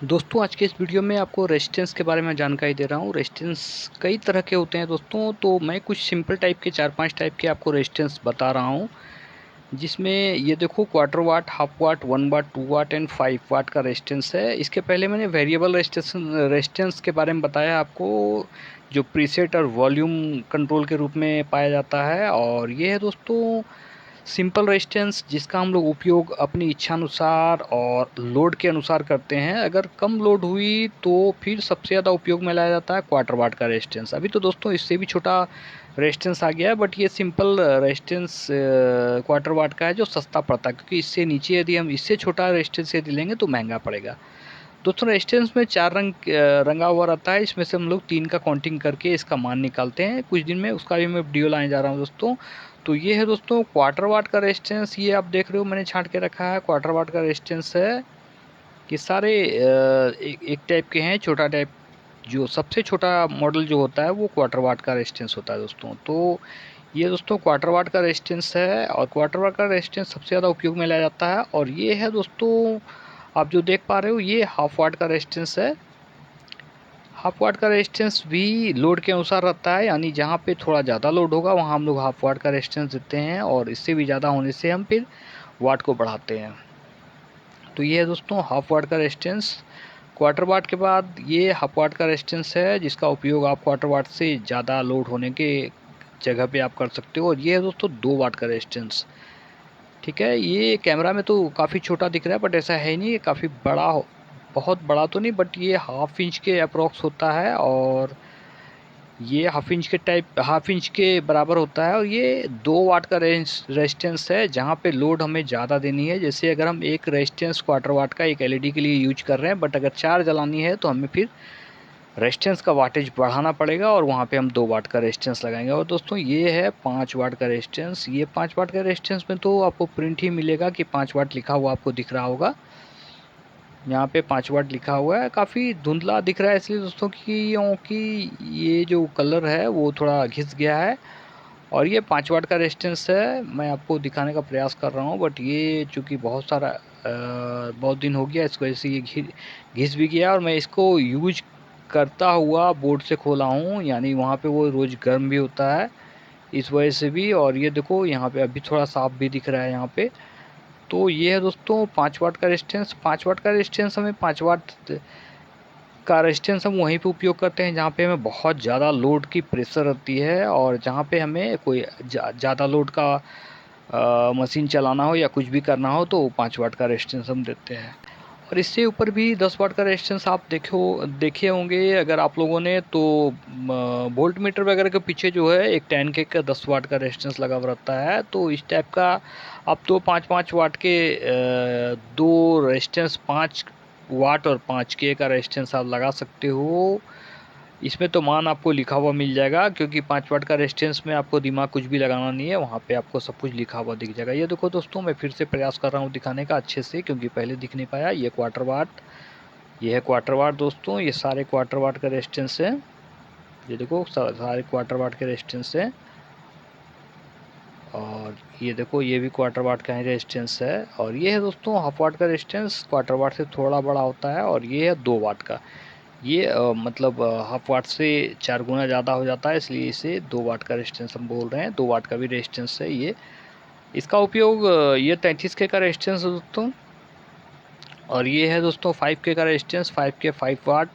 दोस्तों आज के इस वीडियो में आपको रेजिस्टेंस के बारे में जानकारी दे रहा हूँ। रेजिस्टेंस कई तरह के होते हैं दोस्तों, तो मैं कुछ सिंपल टाइप के 4-5 टाइप के आपको रेजिस्टेंस बता रहा हूँ। जिसमें ये देखो quarter watt, half watt, 1 watt, 2 watt and 5 watt का रेजिस्टेंस है। इसके पहले मैंने वेरिएबल रेजिस्टेंस के बारे में बताया आपको, जो प्रीसेट और वॉल्यूम कंट्रोल के रूप में पाया जाता है। और ये है दोस्तों सिंपल रेजिस्टेंस, जिसका हम लोग उपयोग अपनी इच्छानुसार और लोड के अनुसार करते हैं। अगर कम लोड हुई तो फिर सबसे ज़्यादा उपयोग में लाया जाता है क्वार्टर वाट का रेजिस्टेंस। अभी तो दोस्तों इससे भी छोटा रेजिस्टेंस आ गया है, बट ये सिंपल रेजिस्टेंस क्वार्टर वाट का है, जो सस्ता पड़ता है, क्योंकि इससे नीचे यदि हम इससे छोटा रेजिस्टेंस यदि लेंगे तो महंगा पड़ेगा। दोस्तों रेजिस्टेंस में 4 रंग रंगा हुआ रहता है। इसमें से हम लोग 3 का काउंटिंग करके इसका मान निकालते हैं। कुछ दिन में उसका भी मैं वीडियो लाने जा रहा हूँ दोस्तों। तो ये है दोस्तों क्वार्टर वाट का रेजिस्टेंस। ये आप देख रहे हो मैंने छांट के रखा है, क्वार्टर वाट का रेजिस्टेंस है। ये सारे एक टाइप के हैं। छोटा टाइप, जो सबसे छोटा मॉडल जो होता है वो क्वार्टर वाट का रेजिस्टेंस होता है दोस्तों। तो ये दोस्तों क्वार्टर वाट का रेजिस्टेंस है, और क्वार्टर वाट का रेजिस्टेंस सबसे ज़्यादा उपयोग में लाया जाता है। और ये है दोस्तों, आप जो देख पा रहे हो, ये हाफ वाट का रेजिस्टेंस है। हाफ वाट का रेजिस्टेंस भी लोड के अनुसार रहता है, यानी जहाँ पे थोड़ा ज़्यादा लोड होगा वहाँ हम लोग हाफ वाट का रेजिस्टेंस देते हैं, और इससे भी ज़्यादा होने से हम फिर वाट को बढ़ाते हैं। तो ये है दोस्तों हाफ वाट का रेजिस्टेंस। क्वार्टर वाट के बाद ये हाफ वाट का रेजिस्टेंस है, जिसका उपयोग आप क्वार्टर वाट से ज़्यादा लोड होने के जगह पे आप कर सकते हो। और ये है दोस्तों 2 वाट का रेजिस्टेंस। ठीक है, ये कैमरा में तो काफ़ी छोटा दिख रहा है, बट ऐसा है नहीं, ये काफ़ी बड़ा हो। बहुत बड़ा तो नहीं, बट ये हाफ इंच के अप्रॉक्स होता है, और ये हाफ इंच के बराबर होता है। और ये 2 वाट का रेजिस्टेंस है, जहाँ पे लोड हमें ज़्यादा देनी है। जैसे अगर हम एक रेजिस्टेंस क्वार्टर वाट का एक एलईडी के लिए यूज कर रहे हैं, बट अगर 4 जलानी है तो हमें फिर रेजिस्टेंस का वाटेज बढ़ाना पड़ेगा, और वहाँ पे हम 2 वाट का रेजिस्टेंस लगाएंगे। और दोस्तों ये है 5 वाट का रेजिस्टेंस। ये 5 वाट का रेजिस्टेंस में तो आपको प्रिंट ही मिलेगा कि 5 वाट लिखा हुआ आपको दिख रहा होगा। यहाँ पे 5 वाट लिखा हुआ है। काफ़ी धुंधला दिख रहा है इसलिए दोस्तों क्योंकि ये जो कलर है वो थोड़ा घिस गया है। और ये 5 वाट का रेजिस्टेंस है, मैं आपको दिखाने का प्रयास कर रहा हूँ, बट ये चूँकि बहुत दिन हो गया, इस वजह से ये घिस भी गया। और मैं इसको यूज करता हुआ बोर्ड से खोला हूँ, यानी वहाँ पे वो रोज़ गर्म भी होता है, इस वजह से भी। और ये देखो यहाँ पे अभी थोड़ा साफ भी दिख रहा है यहाँ पे। तो ये है दोस्तों 5 वाट का रेजिस्टेंस। 5 वाट का रेजिस्टेंस हमें 5 वाट का रेजिस्टेंस हम वहीं पे उपयोग करते हैं जहाँ पे हमें बहुत ज़्यादा लोड की प्रेशर रहती है, और जहाँ पे हमें कोई ज़्यादा लोड का मशीन चलाना हो या कुछ भी करना हो, तो 5 वाट का रेजिस्टेंस हम देते हैं। और इससे ऊपर भी 10 वाट का रेजिस्टेंस आप देखे होंगे अगर आप लोगों ने, तो वोल्ट मीटर वगैरह के पीछे जो है एक 10 के का 10 वाट का रेजिस्टेंस लगा हुआ रहता है। तो इस टाइप का आप तो 5-5 वाट के दो रेजिस्टेंस, 5 वाट और 5 के का रेजिस्टेंस आप लगा सकते हो। इसमें तो मान आपको लिखा हुआ मिल जाएगा, क्योंकि 5 वाट का रेजिस्टेंस में आपको दिमाग कुछ भी लगाना नहीं है, वहाँ पे आपको सब कुछ लिखा हुआ दिख जाएगा। ये देखो दोस्तों, मैं फिर से प्रयास कर रहा हूँ दिखाने का अच्छे से, क्योंकि पहले दिख नहीं पाया। ये क्वार्टर वाट, ये है क्वार्टर वाट दोस्तों। ये सारे क्वार्टर वाट का रेजिस्टेंस है। ये देखो सारे क्वार्टर वाट के रेजिस्टेंस है। और ये देखो ये भी क्वार्टर वाट का ही रेजिस्टेंस है। और ये है दोस्तों हाफ वाट का रेजिस्टेंस, क्वार्टर वाट से थोड़ा बड़ा होता है। और ये है 2 वाट का। ये मतलब हाफ वाट से 4 गुना ज़्यादा हो जाता है, इसलिए इसे 2 वाट का रेजिस्टेंस हम बोल रहे हैं। 2 वाट का भी रेजिस्टेंस है ये। इसका उपयोग ये 33 के का रेजिस्टेंस है दोस्तों। और ये है दोस्तों 5 के का रेजिस्टेंस, 5 के 5 वाट।